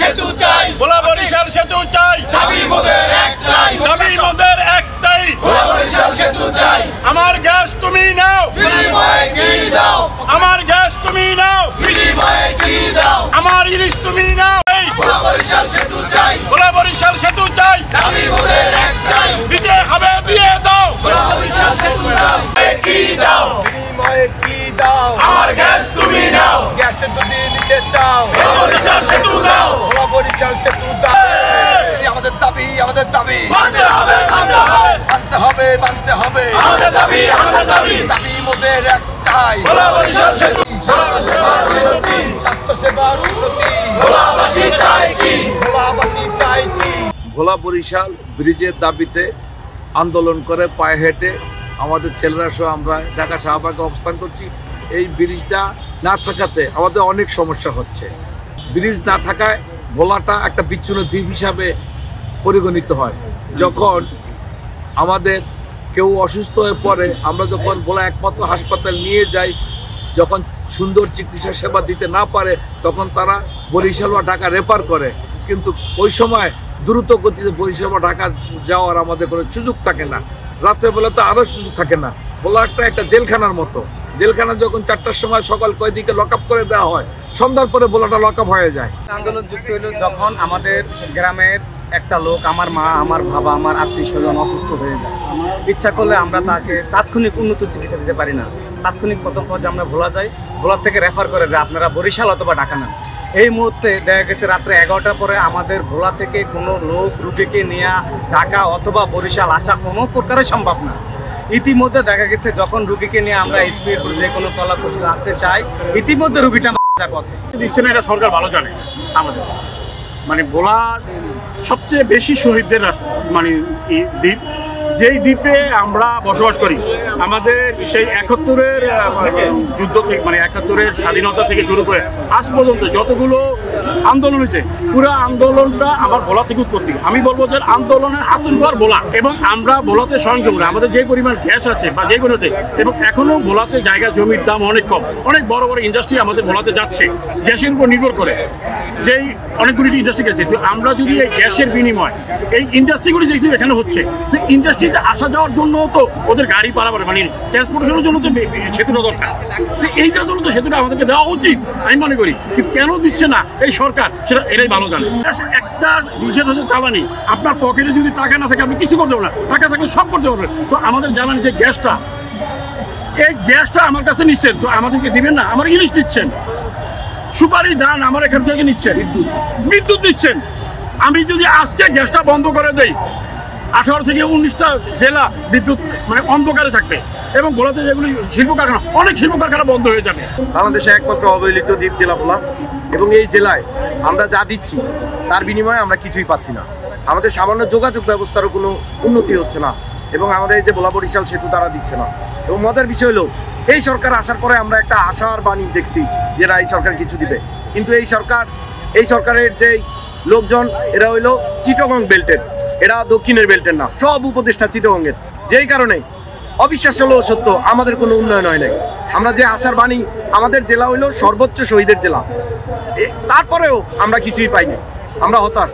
সেতু চাই, ভোলা বরিশাল সেতু চাই, দাবি মোদের একটাই, ভোলা বরিশাল সেতু চাই। আমার গ্যাস তুমি নাও, বিনিময়ে কি দাও, আমার গ্যাস তুমি নাও, বিনিময়ে কি দাও, আমার ইলিশ তুমি নাও। ভোলা বরিশাল সেতু চাই, ভোলা বরিশাল সেতু চাই, দাবি মোদের একটাই, দিতে হবে দিয়ে দাও। ভোলা বরিশাল সেতু চাই, কি দাও, বিনিময়ে কি দাও, আমার গ্যাস তুমি নাও, গ্যাস তুমি নিতে চাও, ভোলা বরিশাল সেতু দাও, ভোলা বরিশাল সেতু দাও। আমাদের দাবি, আমাদের দাবি মানতে হবে, মানতে হবে, মানতে হবে, মানতে হবে, আমাদের দাবি, আমাদের দাবি, দাবি মোদের একটাই, ভোলা বরিশাল সেতু, স্বাস্থ্য সেবার উন্নতি, ভোলাবাসী চাই কি, ভোলাবাসী চাই কি। ভোলা বরিশাল ব্রিজের দাবিতে আন্দোলন করে পায়ে হেঁটে আমাদের ছেলেরা সহ আমরা ঢাকা শাহবাগে অবস্থান করছি। এই ব্রিজটা না থাকাতে আমাদের অনেক সমস্যা হচ্ছে। ব্রিজ না থাকায় ভোলাটা একটা বিচ্ছিন্ন দ্বীপ হিসাবে পরিগণিত হয়। যখন আমাদের কেউ অসুস্থ হয়ে পড়ে, আমরা যখন ভোলা একমাত্র হাসপাতাল নিয়ে যাই, যখন সুন্দর চিকিৎসা সেবা দিতে না পারে তখন তারা বরিশাল বা ঢাকা রেফার করে, কিন্তু ওই সময় দ্রুত গতিতে বরিশাল বা ঢাকা যাওয়ার আমাদের কোনো সুযোগ থাকে না। রাত্রেবেলা তো আরও সুযোগ থাকে না। ভোলাটা একটা জেলখানার মতো। জেলখানা যখন 4টার সময় সকাল কয়েদিকে লক আপ করে দেওয়া হয়, সন্ধ্যার পরে ভোলাটা লক আপ হয়ে যায়। আন্দোলন যুক্ত হলো যখন আমাদের গ্রামের একটা লোক, আমার মা, আমার বাবা, আমার আত্মীয় স্বজন অসুস্থ হয়ে যায়। ইচ্ছা করলে আমরা তাকে তাৎক্ষণিক উন্নত চিকিৎসা দিতে পারি না। তাৎক্ষণিক প্রথম পর্যায়ে আমরা ভোলা যাই, ভোলার থেকে রেফার করে যে আপনারা বরিশাল অথবা ঢাকা নেন। এই মুহূর্তে দেখা গেছে রাত্রে 11টার পরে আমাদের ভোলা থেকে কোনো লোক রুগীকে নিয়ে ঢাকা অথবা বরিশাল আসা কোনো প্রকারে সম্ভব না। ইতিমধ্যে দেখা গেছে যখন রুগীকে নিয়ে আমরা স্পিড যে কোনো তলা পশু আসতে চাই, ইতিমধ্যে রুগীটা মারা পথে দিচ্ছে না। এটা সরকার ভালো জানে। আমাদের মানে ভোলা সবচেয়ে বেশি শহীদদের মানে দ্বীপ, যেই দ্বীপে আমরা বসবাস করি। আমাদের সেই 71-এর যুদ্ধ থেকে, মানে 71-এর স্বাধীনতা থেকে শুরু করে আজ পর্যন্ত যতগুলো আন্দোলন হয়েছে, পুরো আন্দোলনটা আমার ভোলা থেকে উৎপত্তি। আমি বলবো যে আন্দোলনের আতুরঘর ভোলা, এবং আমরা ভোলাতে সংযম করে আমাদের যে পরিমাণ গ্যাস আছে বা যে কোনো আছে, এবং এখনও ভোলাতে জায়গা জমির দাম অনেক কম। অনেক বড় বড় ইন্ডাস্ট্রি আমাদের ভোলাতে যাচ্ছে গ্যাসের উপর নির্ভর করে, যেই অনেকগুলি ইন্ডাস্ট্রি গেছে। তো আমরা যদি এই গ্যাসের বিনিময় এই ইন্ডাস্ট্রিগুলি যেহেতু এখানে হচ্ছে, তো ইন্ডাস্ট্রিতে আসা যাওয়ার জন্য তো ওদের গাড়ি পারাবার মানে ট্রান্সপোর্টেশনের জন্য তো সেতুটা দরকার। তো এইটার জন্য তো সেতুটা আমাদেরকে দেওয়া উচিত আমি মনে করি। কিন্তু কেন দিচ্ছে না এই সরকার, সেটা এরাই ভালো জানে। একটা বিষয় হচ্ছে জ্বালানি। আপনার পকেটে যদি টাকা না থাকে আপনি কিছু করতে পারবেন না, টাকা থাকলে সব করতে পারবেন। তো আমাদের জ্বালানি যে গ্যাসটা, এই গ্যাসটা আমার কাছে নিচ্ছেন, তো আমাদেরকে দিবেন না? আমার ইলিশ দিচ্ছেন, সুপারি ধান আমার এখান থেকে নিচ্ছেন, বিদ্যুৎ নিচ্ছেন। আমি যদি আজকে গ্যাসটা বন্ধ করে দেই, 18 থেকে 19টা জেলা বিদ্যুৎ মানে অন্ধকারে থাকবে, এবং ভোলাতে যেগুলি শিল্প কারখানা, অনেক শিল্প কারখানা বন্ধ হয়ে যাবে। বাংলাদেশে একমাত্র অবহেলিত দ্বীপ জেলা ভোলা, এবং এই জেলায় আমরা যা দিচ্ছি তার বিনিময়ে আমরা কিছুই পাচ্ছি না। আমাদের সামান্য যোগাযোগ ব্যবস্থারও কোনো উন্নতি হচ্ছে না, এবং আমাদের এই যে ভোলা বরিশাল সেতু তারা দিচ্ছে না। এবং মজার বিষয় হলো, এই সরকার আসার পরে আমরা একটা আশার বাণী দেখছি যে না, এই সরকার কিছু দিবে, কিন্তু এই সরকারের যেই লোকজন এরা হইলো চিটাগং বেল্টের, এরা দক্ষিণের বেল্টের না, সব উপদেষ্টা চিটাগংয়ের। যেই কারণে অবিশ্বাস্য হলেও সত্য, আমাদের কোনো উন্নয়ন হয় নাই। আমরা যে আশার বাণী, আমাদের জেলা হইলো সর্বোচ্চ শহীদের জেলা, তারপরেও আমরা কিছুই পাইনি। আমরা হতাশ।